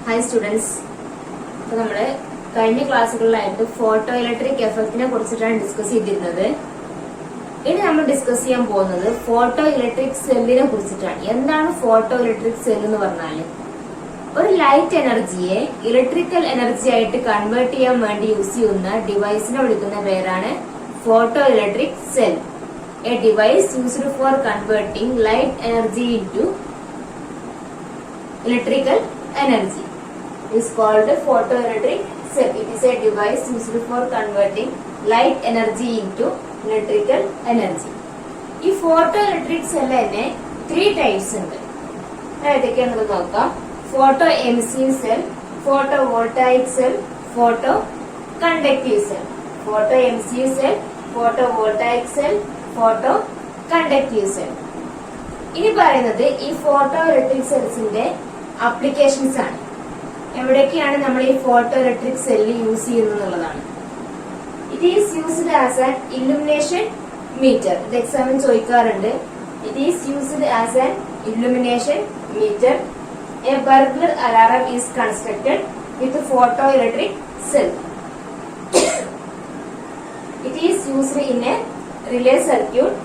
Hi students. അപ്പോൾ നമ്മൾ കഴിഞ്ഞ ക്ലാസ്സുകളിലായിട്ട് ഫോട്ടോ ഇലക്ട്രിക് എഫക്റ്റിനെ കുറിച്ചിട്ടാണ് ഡിസ്കസ് ചെയ്തിരുന്നത്. ഇനി നമ്മൾ ഡിസ്കസ് ചെയ്യാൻ പോകുന്നത് ഫോട്ടോ ഇലക്ട്രിക് സെല്ലിനെ കുറിച്ചിട്ടാണ്. എന്താണ് ഫോട്ടോ ഇലക്ട്രിക് സെൽ എന്ന് പറഞ്ഞാൽ, ഒരു ലൈറ്റ് എനർജിയെ ഇലക്ട്രിക്കൽ എനർജി ആയിട്ട് കൺവേർട്ട് ചെയ്യാൻ വേണ്ടി യൂസ് ചെയ്യുന്ന ഡിവൈസിനെ വിളിക്കുന്ന പേരാണ് photo electric cell. A device used for converting light energy into electrical energy is called photoelectric cell. It is a device used for converting light energy into electrical energy. ഈ photoelectric cell തന്നെ 3 types ഉണ്ട്. ഏതൊക്കെയാണെന്ന് നോക്കാം. Photo emissive cell, photo voltaic cell, photo conductive cell. Photo emissive cell, photo voltaic cell, photo conductive cell. ഇനി പറയുന്നത് ഈ photo electric സെൽസിന്റെ applications ആണ്. എവിടേക്കാണ് നമ്മൾ ഈ ഫോട്ടോ ഇലക്ട്രിക് സെല്ല് യൂസ് ചെയ്യുന്നത് എന്നുള്ളതാണ്. It is used as an illumination meter. ഇത് എക്സാമിന് ചോദിക്കാറുണ്ട്. It is used as an illumination meter. A burglar alarm is constructed with photoelectric cell. It is used in a relay circuit.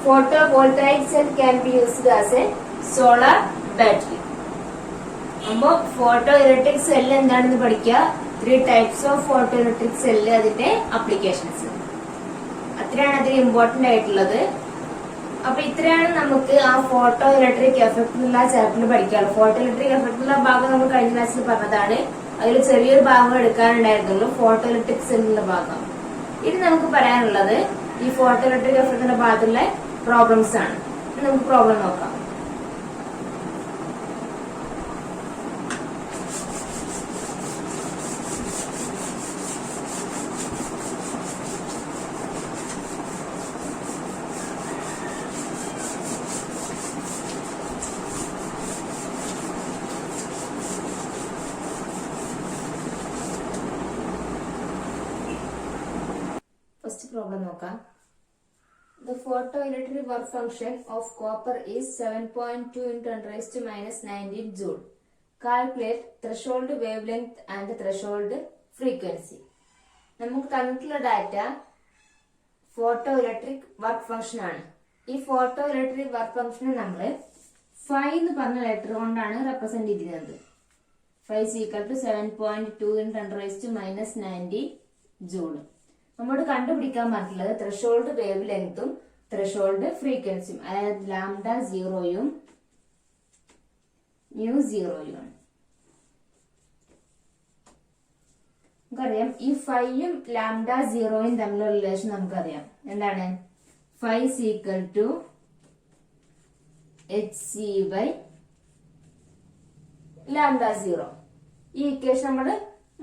Photovoltaic cell can be used as a solar battery. അപ്പോ photoelectric cell എന്താണെന്ന് പഠിക്കുക. 3 types of photoelectric cell, അതിന്റെ applications, അത്രയാണ് അതിൽ important ആയിട്ടുള്ളത്. അപ്പൊ ഇത്രയാണ് നമുക്ക് ആ ഫോട്ടോ ഇലക്ട്രിക് എഫക്റ്റിനുള്ള ചാപ്റ്ററിൽ പഠിക്കാറ്. ഫോട്ടോ ഇലക്ട്രിക് എഫക്റ്റിനുള്ള ഭാഗം നമ്മൾ കഴിഞ്ഞ ക്ലാസ്സിൽ പറഞ്ഞതാണ്. അതിൽ ചെറിയൊരു ഭാഗം എടുക്കാനുണ്ടായിരുന്നുള്ളൂ, ഫോട്ടോ ഇലക്ട്രിക് സെല്ലിനുള്ള ഭാഗം. ഇനി നമുക്ക് പറയാനുള്ളത് ഈ ഫോട്ടോ ഇലക്ട്രിക് എഫക്റ്റിന്റെ ഭാഗത്തുള്ള പ്രോബ്ലംസ് ആണ്. നമുക്ക് പ്രോബ്ലം നോക്കാം. ഫസ്റ്റ് പ്രോബ്ലം നോക്കാം. The photoelectric work function of copper is 7.2 into 10 raised to minus 19 joule. Calculate threshold wavelength and threshold frequency. നമുക്ക് തന്നിട്ടുള്ള data photo electric work function ആണ്. ഈ ഫോട്ടോ ഇലക്ട്രിക് വർക്ക് ഫംഗ്ഷനെ നമ്മൾ ഫൈ എന്ന് പറഞ്ഞ ലെറ്റർ കൊണ്ടാണ് റെപ്രസെന്റ് ചെയ്തിരുന്നത്. Phi equal to 7.2 into 10 raised to minus 90 joule. നമ്മോട് കണ്ടുപിടിക്കാൻ പറഞ്ഞിട്ടുള്ളത് ത്രെഷോൾഡ് വേവ് ലെങ്തും ത്രെഷോൾഡ് ഫ്രീക്വൻസിയും, അതായത് ലാംഡ സീറോയും ന്യൂ സീറോയും ആണ്. നമുക്കറിയാം ഈ ഫൈയും ലാംഡ സീറോയും തമ്മിലുള്ള റിലേഷൻ നമുക്കറിയാം. എന്താണ്? Phi equal to HC by lambda zero. ഈ ഇക്വേഷൻ നമ്മൾ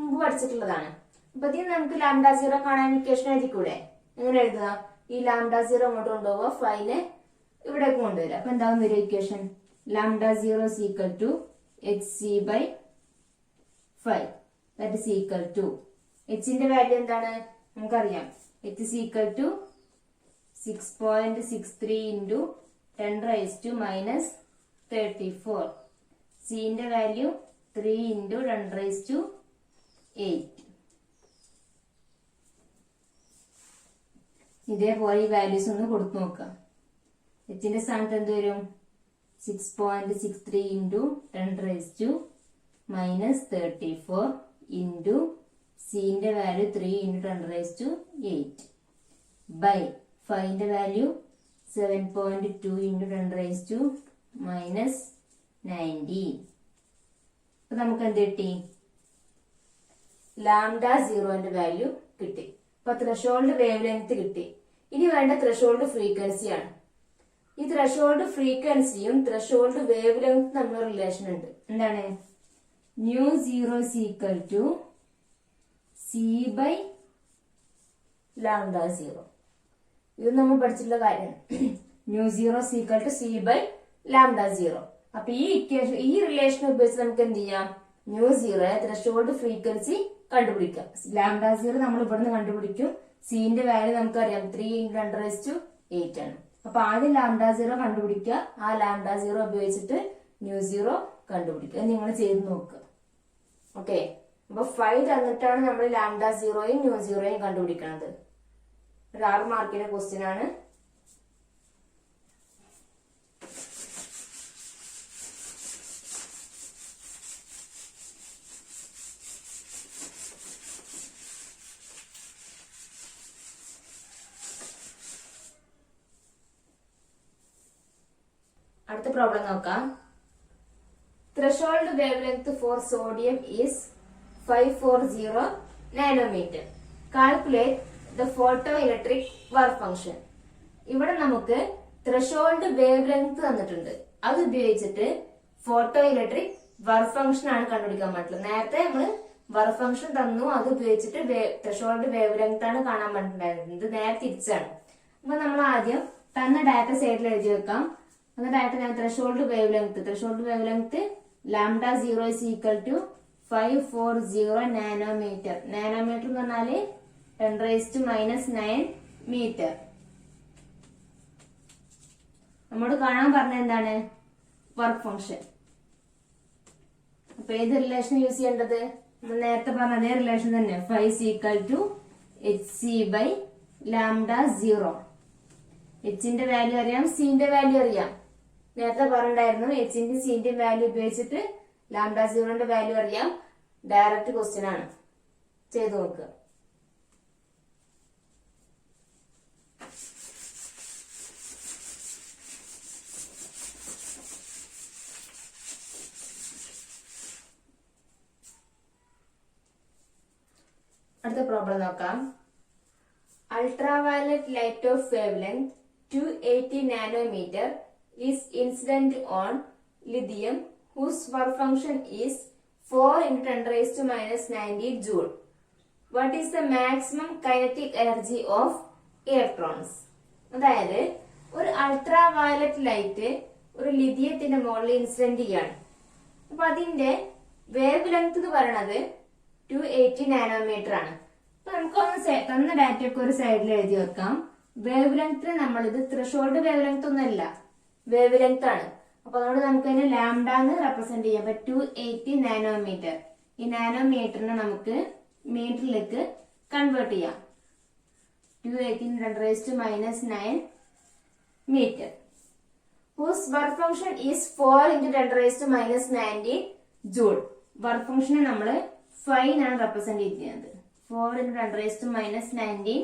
മുമ്പ് പഠിച്ചിട്ടുള്ളതാണ്. അപ്പൊ ഇതിൽ നമുക്ക് ലാംഡ സീറോ കാണാൻ ഇക്വേഷൻ എഴുതിക്കൂടെ? എങ്ങനെ എഴുതുക? ഈ ലാംഡ സീറോ അങ്ങോട്ട് കൊണ്ടുപോവുക, ഫൈനെ ഇവിടേക്ക് കൊണ്ടുവരിക. അപ്പൊ എന്താവും വരും equation? Lambda zero equal to HC by 5 that is equal to, എച്ചിന്റെ വാല്യൂ എന്താണ് നമുക്കറിയാം. H equal to 6.63 into 10 raised to minus 34. സിന്റെ വാല്യൂ 3 into 10 raised to 8. ഇതേപോലെ ഈ വാല്യൂസ് ഒന്ന് കൊടുത്തു നോക്കാം. എച്ചിന്റെ സ്ഥാനത്ത് എന്ത് വരും? 6.63 into 10 raised to minus 34 into സിന്റെ value 3 into 10 raised to 8 by 5ന്റെ value 7.2 into 10 raised to minus 90. അപ്പൊ നമുക്ക് എന്ത് കിട്ടി? ലാംഡ സീറോന്റെ വാല്യൂ കിട്ടി. അപ്പൊ ത്രെഷോൾഡ് വേവ് ലെങ്ത് കിട്ടി. ഇനി വേണ്ട ത്രെഷോൾഡ് ഫ്രീക്വൻസി ആണ്. ഈ ത്രെഷോൾഡ് ഫ്രീക്വൻസിയും ത്രെഷോൾഡ് വേവ് ലെങ്ത് തമ്മിലുള്ള റിലേഷൻ ഉണ്ട്. എന്താണ്? Nu zero equal to C by lambda zero. ഇത് നമ്മൾ പഠിച്ചിട്ടുള്ള കാര്യമാണ്. Nu zero equal to C by lambda zero. അപ്പൊ ഈ ഇക്വേഷൻ, ഈ റിലേഷൻ ഉപയോഗിച്ച് നമുക്ക് എന്ത് ചെയ്യാം? ന്യൂ സീറോ ത്രെഷോൾഡ് ഫ്രീക്വൻസി കണ്ടുപിടിക്കാം. ലാംഡ സീറോ നമ്മൾ ഇവിടുന്ന് കണ്ടുപിടിക്കും. സിന്റെ വാല്യൂ നമുക്കറിയാം 3 into 10 raised to 8 ആണ്. അപ്പൊ ആദ്യം ലാംഡ സീറോ കണ്ടുപിടിക്കുക. ആ ലാംഡ സീറോ ഉപയോഗിച്ചിട്ട് ന്യൂ സീറോ കണ്ടുപിടിക്കുക. നിങ്ങൾ ചെയ്ത് നോക്കുക. ഓക്കെ, അപ്പൊ 5 തന്നിട്ടാണ് നമ്മൾ ലാംഡ സീറോയും ന്യൂ സീറോയും കണ്ടുപിടിക്കുന്നത്. ഒരു 6 മാർക്കിന്റെ ക്വസ്റ്റ്യൻ ആണ്. അടുത്ത പ്രോബ്ലം നോക്കാം. Threshold wavelength for sodium is 540 nanometer. Calculate the photoelectric work function. ഇവിടെ നമുക്ക് ത്രെഷോൾഡ് വേവ് ലെങ്ത് തന്നിട്ടുണ്ട്. അത് ഉപയോഗിച്ചിട്ട് ഫോട്ടോ ഇലക്ട്രിക് വർക്ക് ഫംഗ്ഷൻ ആണ് കണ്ടുപിടിക്കാൻ പറ്റുള്ളത്. നേരത്തെ നമ്മൾ വർക്ക് ഫംഗ്ഷൻ തന്നു, അത് ഉപയോഗിച്ചിട്ട് ത്രെഷോൾഡ് വേവ് ലെങ്ത് ആണ് കാണാൻ പറ്റുന്നുണ്ടായിരുന്നത്. ഇത് നേരെ തിരിച്ചാണ്. അപ്പൊ നമ്മൾ ആദ്യം തന്ന ഡാറ്റ സൈഡിൽ എഴുതി വെക്കാം. എന്നിട്ടായിട്ട് ഞാൻ threshold wavelength lambda zero is equal to 540 nanometer. Nanometer എന്ന് പറഞ്ഞാല് 10⁻⁻9 മീറ്റർ. നമ്മോട് കാണാൻ പറഞ്ഞ എന്താണ്? Work function. അപ്പൊ ഏത് റിലേഷൻ യൂസ് ചെയ്യേണ്ടത്? നമ്മൾ നേരത്തെ പറഞ്ഞ അതേ റിലേഷൻ തന്നെ. 5 equal to hc lambda zero. എച്ചിന്റെ വാല്യൂ അറിയാം, സിന്റെ വാല്യൂ അറിയാം. നേരത്തെ പറഞ്ഞിട്ടുണ്ടായിരുന്നു എച്ചിന്റെ സിന്റെ വാല്യൂ ഉപയോഗിച്ചിട്ട് ലാംഡ സീറോന്റെ വാല്യൂ അറിയാം. ഡയറക്റ്റ് ക്വസ്റ്റ്യൻ ആണ്, ചെയ്തു നോക്കുക. അടുത്ത പ്രോബ്ലം നോക്കാം. Ultraviolet light of wavelength 280 nanometer is incident on lithium whose work function is 4 into 10⁻⁻90 joule. What is the maximum kinetic energy of electrons? അതായത് ഒരു അൾട്രാ വയലറ്റ് ലൈറ്റ് ഒരു ലിഥിയത്തിന്റെ മുകളിൽ ഇൻസിഡന്റ് ചെയ്യാണ്. അപ്പൊ അതിന്റെ വേവ് ലെങ്ത് എന്ന് പറയുന്നത് 280 നാനോമീറ്റർ ആണ്. അപ്പൊ നമുക്കൊന്ന് തന്ന ഡാറ്റയൊക്കെ ഒരു സൈഡിൽ എഴുതി വെക്കാം. വേവ് ലെങ്ത്തിന് നമ്മളിത് ത്രെഷോൾഡ് വേവ് ലെങ്ത് ഒന്നല്ല, വേവ് ലെങ്ത് ആണ്. അപ്പൊ അതുകൊണ്ട് നമുക്ക് അതിനെ ലാംഡ എന്ന് റെപ്രസെന്റ് ചെയ്യാം. അപ്പൊ 280 നാനോമീറ്റർ. ഈ നാനോമീറ്ററിനെ നമുക്ക് മീറ്ററിലേക്ക് കൺവേർട്ട് ചെയ്യാം. 280 10⁻⁻9 meter. whose work function is 4 into 10⁻⁻90 joule. Work ഫംഗ്ഷനെ നമ്മൾ 5 ആണ് റെപ്രസെന്റ് ചെയ്യുന്നത്. 4 into 10⁻⁻90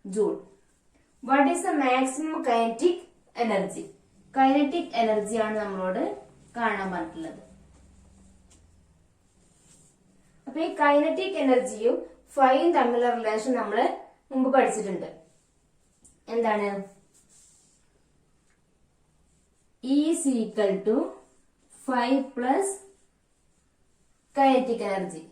joule. What is the maximum kinetic energy? Kinetic energy ആണ് നമ്മളോട് കാണാൻ പറഞ്ഞിട്ടുള്ളത്. അപ്പൊ ഈ കൈനറ്റിക് എനർജിയും ഫൈയും തമ്മിലുള്ള റിലേഷൻ നമ്മൾ മുമ്പ് പഠിച്ചിട്ടുണ്ട്. എന്താണ്? E is equal to 5 plus kinetic energy.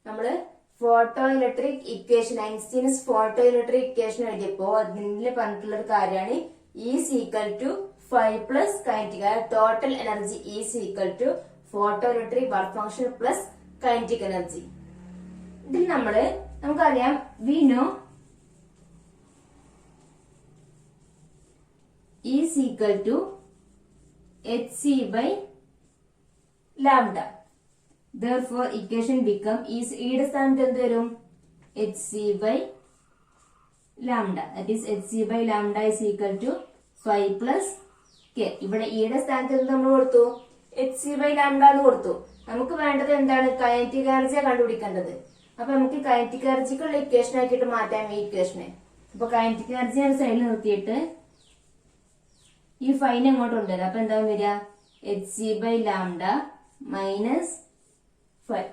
നമ്മള് photoelectric equation, Einstein's photoelectric equation എഴുതിയപ്പോ അതിൽ പറഞ്ഞിട്ടുള്ള ഒരു കാര്യമാണ് E is equal to 5 plus kinetic. Total energy E is equal to photo electric work function plus kinetic energy. ഇതിൽ നമുക്കറിയാം we know E is equal to hc by lambda. Therefore equation become ഈയുടെ സ്ഥാനത്ത് എന്ത് വരും? hc by lambda. That is hc by lambda is equal to 5 plus k. ഇവിടെ ഈയുടെ സ്ഥാനത്ത് എന്ത് നമ്മൾ കൊടുത്തു? hc by lambda എന്ന് കൊടുത്തു. നമുക്ക് വേണ്ടത് എന്താണ്? കൈനറ്റിക് എനർജിയാണ് കണ്ടുപിടിക്കേണ്ടത്. അപ്പൊ നമുക്ക് കൈനറ്റിക് എനർജിക്കുള്ള ഇക്വേഷൻ ആക്കിയിട്ട് മാറ്റാം ഈ ഇക്വേഷനെ. അപ്പൊ കൈനറ്റിക് എനർജിയാണ് സൈഡിൽ നിർത്തിയിട്ട് ഈ ഫൈൻ അങ്ങോട്ട് കൊണ്ടുവരാം. അപ്പൊ എന്താ വരിക? hc by lambda minus 5.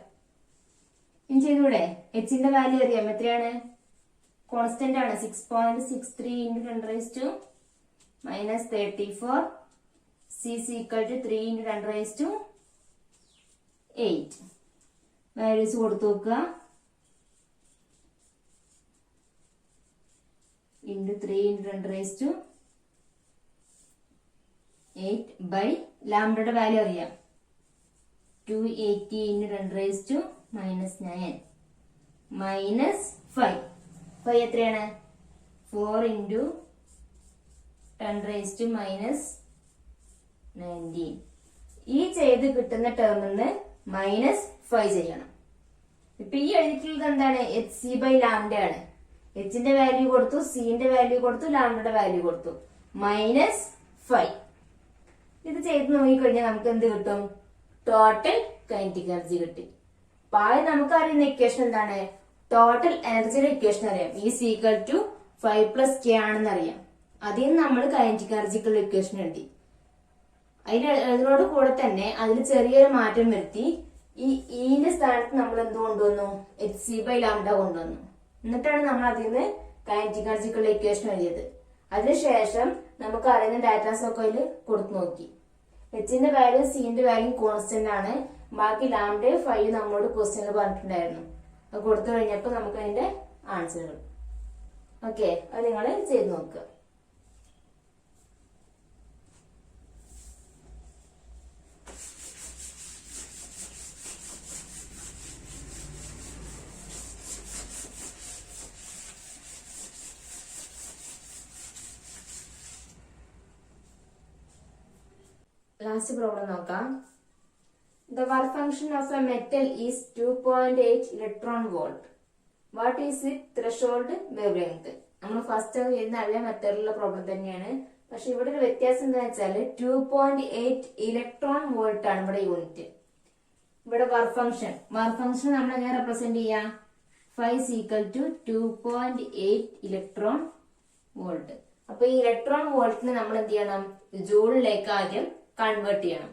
ഇനി ചെയ്തൂടെ? എച്ചിന്റെ വാല്യൂ അറിയാം, എത്രയാണ്? കോൺസ്റ്റന്റ് ആണ്, 6.63 into 10⁻⁻34. C is equal to 3 into 10⁻8. Values കൊടുത്തു നോക്കുക. into 3 into 10⁻8 by ലാംഡയുടെ വാല്യൂ അറിയാം, 280 into 10⁻⁻9 മൈനസ് 5. 5 എത്രയാണ്? 4 into 10⁻⁻19. ഈ ചെയ്ത് കിട്ടുന്ന ടേമിൽ നിന്ന് മൈനസ് 5 ചെയ്യണം. ഇപ്പൊ ഈ എഴുതിയിട്ടുള്ളത് എന്താണ്? എച്ച് സി ബൈ ലാംഡ ആണ്. എച്ചിന്റെ വാല്യൂ കൊടുത്തു, സിന്റെ വാല്യൂ കൊടുത്തു, ലാംഡയുടെ വാല്യൂ കൊടുത്തു. മൈനസ് 5. ഇത് ചെയ്ത് നോക്കിക്കഴിഞ്ഞാൽ നമുക്ക് എന്ത് കിട്ടും? ടോട്ടൽ കൈനറ്റിക് എനർജി കിട്ടി. അപ്പൊ ആദ്യം നമുക്ക് അറിയുന്ന ഇക്വേഷൻ എന്താണ്? ടോട്ടൽ എനർജിയുടെ ഇക്വേഷൻ അറിയാം. Is equal to 5 plus K ആണെന്ന് അറിയാം. അതിൽ നിന്ന് നമ്മൾ കൈനറ്റിക് എനർജിക്കുള്ള ഇക്വേഷൻ എഴുതി. അതിനോട് കൂടെ തന്നെ അതിൽ ചെറിയൊരു മാറ്റം വരുത്തി. ഈ ഇന്റെ സ്ഥാനത്ത് നമ്മൾ എന്ത് കൊണ്ടുവന്നു? എച്ച് സി ബൈ ലാംഡ കൊണ്ടുവന്നു. എന്നിട്ടാണ് നമ്മൾ അതിൽ നിന്ന് കൈനറ്റിക് എനർജിക്കുള്ള ഇക്വേഷൻ എഴുതിയത്. അതിനുശേഷം നമുക്ക് അറിയുന്ന ഡാറ്റാസ് ഒക്കെ അതിൽ കൊടുത്തു നോക്കി. എച്ചിന്റെ വാല്യൂ സിന്റെ വാല്യൂ കോൺസ്റ്റന്റ് ആണ്. ബാക്കി ലാംഡ 5 നമ്മളോട് ക്വസ്റ്റ്യനിൽ പറഞ്ഞിട്ടുണ്ടായിരുന്നു. അത് കൊടുത്തു കഴിഞ്ഞപ്പോൾ നമുക്ക് അതിന്റെ ആൻസറുകൾ. ഓക്കെ, അത് നിങ്ങൾ ചെയ്ത് നോക്കുക. ലാസ്റ്റ് പ്രോബ്ലം നോക്കാം. The work function of a metal is 2.8 electron volt. What is its threshold wavelength? നമ്മൾ ഫസ്റ്റ് ചെയ്യുന്ന അതേ മെത്തേഡിലുള്ള പ്രോബ്ലം തന്നെയാണ്. പക്ഷെ ഇവിടെ ഒരു വ്യത്യാസം എന്താ വെച്ചാൽ 2.8 ഇലക്ട്രോൺ വോൾട്ട് ആണ് ഇവിടെ യൂണിറ്റ്. ഇവിടെ വർക്ക് ഫംഗ്ഷൻ നമ്മൾ എങ്ങനെ റെപ്രസെന്റ് ചെയ്യാം? 5 ഈക്വൽ ടു 2.8 ഇലക്ട്രോൺ വോൾട്ട്. അപ്പൊ ഈ ഇലക്ട്രോൺ വോൾട്ടിന് നമ്മൾ എന്ത് ചെയ്യണം? ജൂളിലേക്ക് ആദ്യം കൺവേർട്ട് ചെയ്യണം.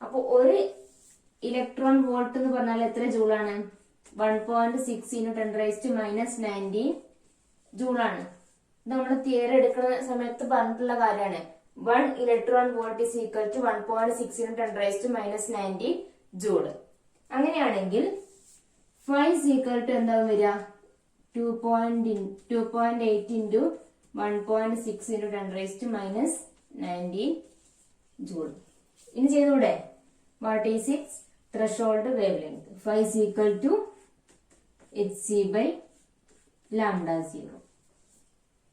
അപ്പൊ ഒരു ഇലക്ട്രോൺ വോൾട്ട് എന്ന് പറഞ്ഞാൽ എത്ര ജൂളാണ്? 1.6 × 10⁻⁻19 ജൂളാണ്. നമ്മൾ തിയറി എടുക്കുന്ന സമയത്ത് പറഞ്ഞിട്ടുള്ള കാര്യമാണ്. 1 electron volt is equal to 1.6 × 10⁻⁻19 joule. അങ്ങനെയാണെങ്കിൽ 5 ഈക്വൽ ടു എന്താവും വരിക? 2.8 × 1.6 × 10⁻⁻19 ജൂൾ. ഇനി ചെയ്തൂടെ? What is its threshold wavelength? 5 is equal to hc by lambda 0.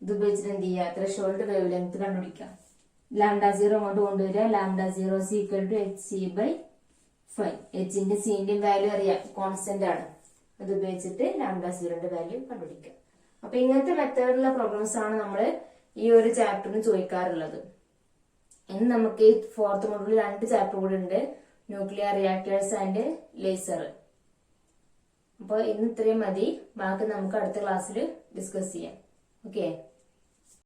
ഇത് ഉപയോഗിച്ചിട്ട് എന്ത് ചെയ്യുക? ത്രഷോൾഡ് വേവ് ലെങ്ത് കണ്ടുപിടിക്കാം. ലാംഡ 0 കൊണ്ട് കൊണ്ടുവരിക. Lambda 0 is equal to hc by 5. എച്ചിന്റെ സിന്റെയും വാല്യൂ അറിയാം, കോൺസ്റ്റന്റ് ആണ്. അത് ഉപയോഗിച്ചിട്ട് ലാംഡ 0ന്റെ വാല്യൂ കണ്ടുപിടിക്കാം. അപ്പൊ ഇങ്ങനത്തെ മെത്തേഡിലുള്ള പ്രോബ്ലംസ് ആണ് നമ്മൾ ഈ ഒരു ചാപ്റ്ററിന് ചോദിക്കാറുള്ളത്. ഇനി നമുക്ക് ഈ 4th മോഡ്യൂളിൽ 2 ചാപ്റ്റർ കൂടെ ഉണ്ട്, ന്യൂക്ലിയർ റിയാക്ടേഴ്സ് ആൻഡ് ലേസർ. അപ്പോൾ ഇന്ന് ഇത്രയും മതി. ബാക്കി നമുക്ക് അടുത്ത ക്ലാസ്സിൽ ഡിസ്കസ് ചെയ്യാം. ഓക്കെ.